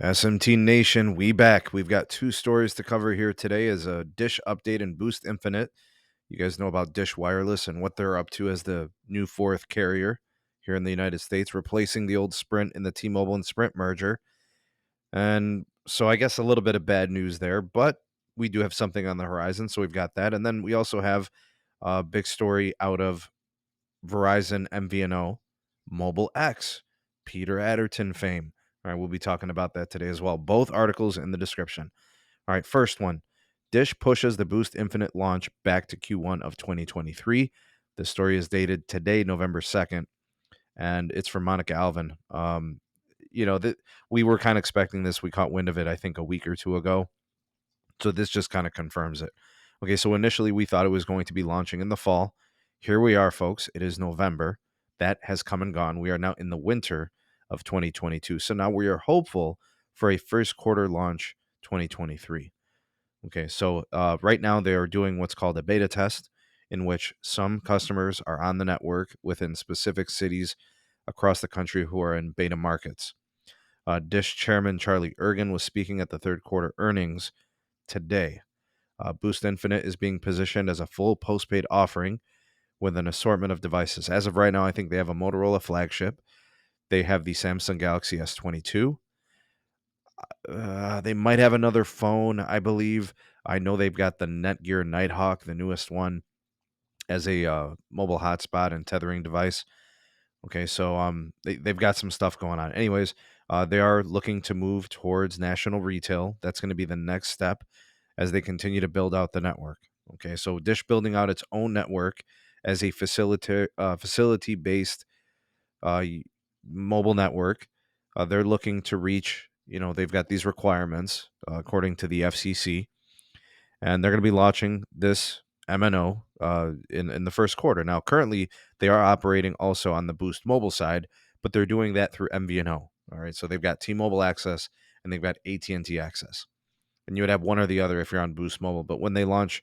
SMT Nation, we back. We've got two stories to cover here today as a Dish update and Boost Infinite. You guys know about Dish Wireless and what they're up to as the new fourth carrier here in the United States, replacing the old Sprint in the T-Mobile and Sprint merger. And so I guess a little bit of bad news there, but we do have something on the horizon, so we've got that. And then we also have a big story out of Verizon MVNO, MobileX, Peter Adderton fame. All right, we'll be talking about that today as well. Both articles in the description. All right, first one. Dish pushes the Boost Infinite launch back to Q1 of 2023. The story is dated today, November 2nd, and it's from Monica Alvin. We were kind of expecting this. We caught wind of it, I think, a week or two ago. So this just kind of confirms it. Okay, so initially we thought it was going to be launching in the fall. Here we are, folks. It is November. That has come and gone. We are now in the winter of 2022. So now we are hopeful for a first quarter launch 2023. Okay, so right now they are doing what's called a beta test, in which some customers are on the network within specific cities across the country who are in beta markets. Dish chairman Charlie Ergen was speaking at the third quarter earnings today. Boost Infinite is being positioned as a full postpaid offering with an assortment of devices. As of right now, I think they have a Motorola flagship. They have the Samsung Galaxy S22. They might have another phone, I believe. I know they've got the Netgear Nighthawk, the newest one, as a mobile hotspot and tethering device. Okay, so they've got some stuff going on. Anyways, they are looking to move towards national retail. That's going to be the next step as they continue to build out the network. Okay, so Dish building out its own network as a facility-based mobile network. They're looking to reach, they've got these requirements according to the FCC, and they're going to be launching this MNO in the first quarter. Now, currently, they are operating also on the Boost Mobile side, but they're doing that through MVNO. All right, so they've got T-Mobile access and they've got AT&T access, and you would have one or the other if you're on Boost Mobile. But when they launch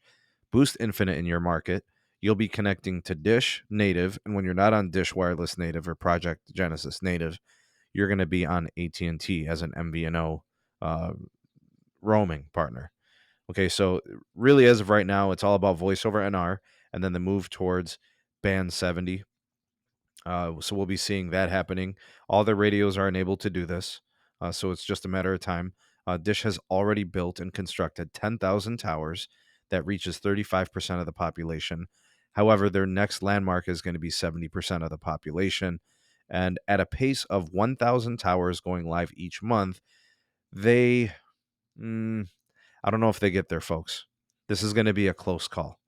Boost Infinite in your market, you'll be connecting to Dish native, and when you're not on Dish Wireless native or Project Genesis native, you're going to be on AT&T as an MVNO roaming partner. Okay, so really, as of right now, it's all about voice over NR, and then the move towards band 70. So we'll be seeing that happening. All their radios are enabled to do this, so it's just a matter of time. Dish has already built and constructed 10,000 towers that reaches 35% of the population. However, their next landmark is going to be 70% of the population. And at a pace of 1,000 towers going live each month, they, I don't know if they get there, folks. This is going to be a close call.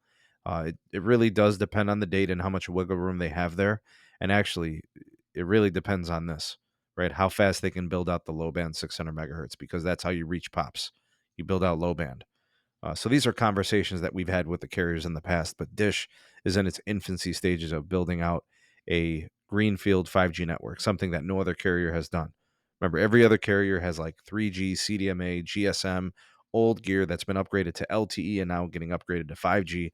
It really does depend on the date and how much wiggle room they have there. And actually, it really depends on this, right? How fast they can build out the low band 600 megahertz, because that's how you reach pops. You build out low band. So these are conversations that we've had with the carriers in the past, but Dish is in its infancy stages of building out a greenfield 5G network, something that no other carrier has done. Remember, every other carrier has like 3G, CDMA, GSM, old gear that's been upgraded to LTE and now getting upgraded to 5G.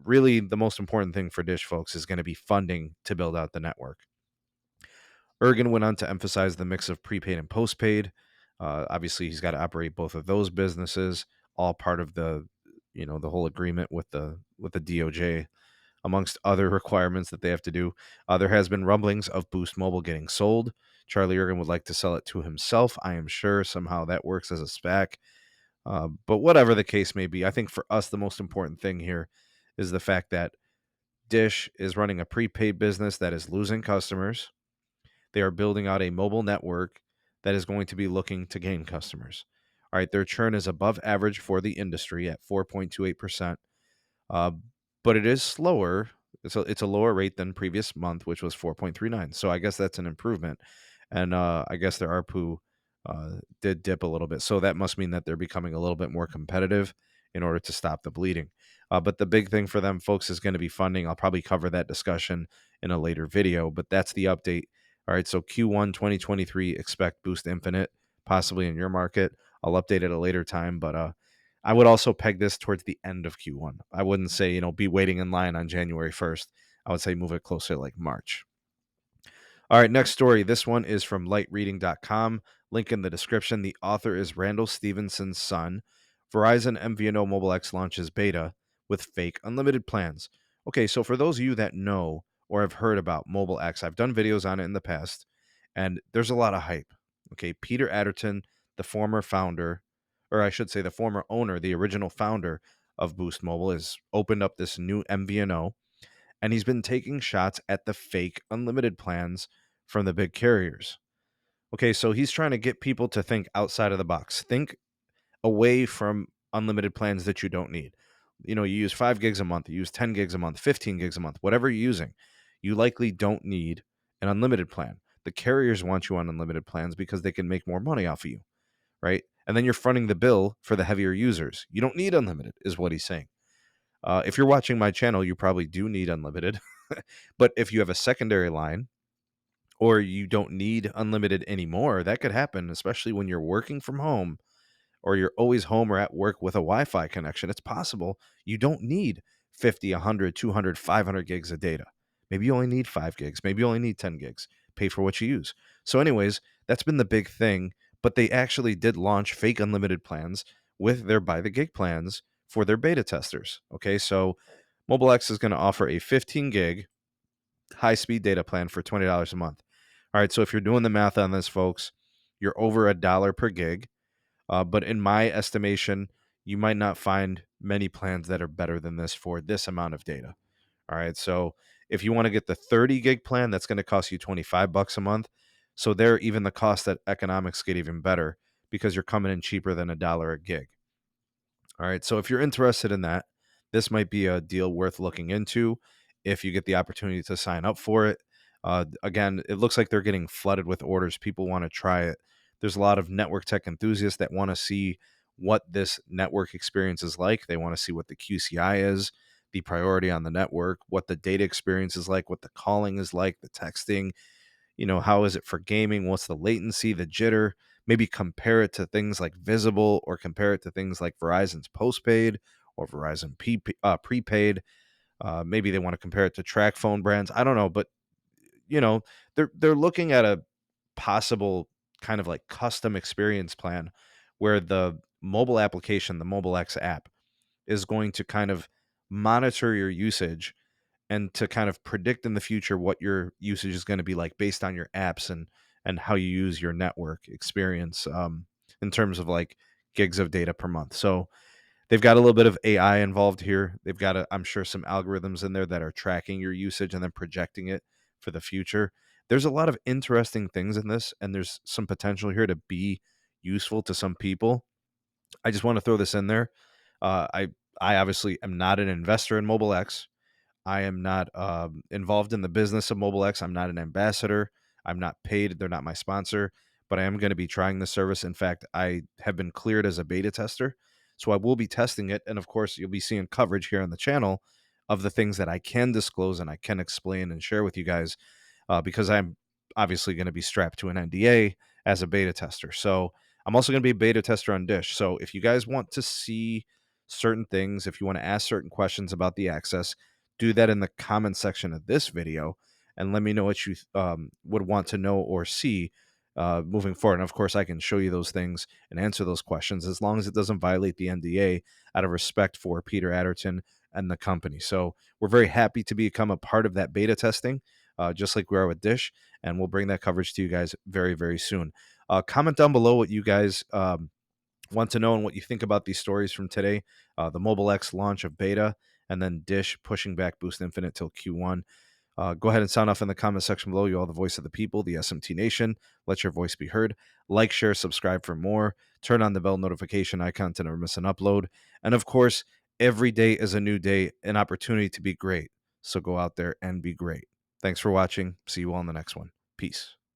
Really, the most important thing for Dish, folks, is going to be funding to build out the network. Ergen went on to emphasize the mix of prepaid and postpaid. Obviously, he's got to operate both of those businesses, all part of the whole agreement with the DOJ, amongst other requirements that they have to do. There has been rumblings of Boost Mobile getting sold. Charlie Ergen would like to sell it to himself. I am sure somehow that works as a SPAC. But whatever the case may be, I think for us, the most important thing here is the fact that Dish is running a prepaid business that is losing customers. They are building out a mobile network that is going to be looking to gain customers. All right, their churn is above average for the industry at 4.28%, but it is slower. It's a lower rate than previous month, which was 4.39. So I guess that's an improvement. And I guess their ARPU did dip a little bit. So that must mean that they're becoming a little bit more competitive in order to stop the bleeding. But the big thing for them, folks, is going to be funding. I'll probably cover that discussion in a later video, but that's the update. All right, so Q1 2023, expect Boost Infinite, possibly in your market. I'll update at a later time, but I would also peg this towards the end of Q1. I wouldn't say, be waiting in line on January 1st. I would say move it closer like March. All right, next story. This one is from lightreading.com. Link in the description. The author is Randall Stevenson's son. Verizon MVNO MobileX launches beta with fake unlimited plans. Okay, so for those of you that know or have heard about MobileX, I've done videos on it in the past, and there's a lot of hype. Okay, Peter Adderton, the former founder, or I should say the former owner, the original founder of Boost Mobile, has opened up this new MVNO, and he's been taking shots at the fake unlimited plans from the big carriers. Okay, so he's trying to get people to think outside of the box. Think away from unlimited plans that you don't need. You know, you use 5 gigs a month, you use 10 gigs a month, 15 gigs a month, whatever you're using. You likely don't need an unlimited plan. The carriers want you on unlimited plans because they can make more money off of you, right? And then you're fronting the bill for the heavier users. You don't need unlimited, is what he's saying. If you're watching my channel, you probably do need unlimited. But if you have a secondary line or you don't need unlimited anymore, that could happen, especially when you're working from home or you're always home or at work with a Wi-Fi connection. It's possible you don't need 50, 100, 200, 500 gigs of data. Maybe you only need 5 gigs. Maybe you only need 10 gigs. Pay for what you use. So anyways, that's been the big thing. But they actually did launch fake unlimited plans with their by the gig plans for their beta testers. Okay, so MobileX is going to offer a 15 gig high-speed data plan for $20 a month. All right, so if you're doing the math on this, folks, you're over $1 per gig. But in my estimation, you might not find many plans that are better than this for this amount of data. All right. So if you want to get the 30 gig plan, that's going to cost you $25 a month. So there, even the cost that economics get even better because you're coming in cheaper than $1 a gig. All right. So if you're interested in that, this might be a deal worth looking into if you get the opportunity to sign up for it. Again, it looks like they're getting flooded with orders. People want to try it. There's a lot of network tech enthusiasts that want to see what this network experience is like. They want to see what the QCI is, the priority on the network, what the data experience is like, what the calling is like, the texting, how is it for gaming? What's the latency, the jitter? Maybe compare it to things like Visible or compare it to things like Verizon's postpaid or Verizon prepaid. Maybe they want to compare it to track phone brands. I don't know, but they're looking at a possible kind of like custom experience plan where the mobile application, the MobileX app, is going to kind of monitor your usage and to kind of predict in the future what your usage is going to be like based on your apps and how you use your network experience in terms of like gigs of data per month. So they've got a little bit of AI involved here. They've got, I'm sure, some algorithms in there that are tracking your usage and then projecting it for the future. There's a lot of interesting things in this, and there's some potential here to be useful to some people. I just want to throw this in there. I obviously am not an investor in MobileX. I am not involved in the business of MobileX. I'm not an ambassador. I'm not paid. They're not my sponsor, but I am going to be trying the service. In fact, I have been cleared as a beta tester. So I will be testing it. And of course, you'll be seeing coverage here on the channel of the things that I can disclose and I can explain and share with you guys because I'm obviously going to be strapped to an NDA as a beta tester. So I'm also going to be a beta tester on Dish. So if you guys want to see certain things, if you want to ask certain questions about the access, do that in the comment section of this video and let me know what you would want to know or see moving forward. And of course, I can show you those things and answer those questions as long as it doesn't violate the NDA out of respect for Peter Adderton and the company. So we're very happy to become a part of that beta testing, just like we are with Dish, and we'll bring that coverage to you guys very, very soon. Comment down below what you guys want to know and what you think about these stories from today, the MobileX launch of beta, and then Dish pushing back Boost Infinite till Q1. Go ahead and sound off in the comment section below. You all the voice of the people, the SMT Nation. Let your voice be heard. Like, share, subscribe for more. Turn on the bell notification icon to never miss an upload. And of course, every day is a new day, an opportunity to be great. So go out there and be great. Thanks for watching. See you all in the next one. Peace.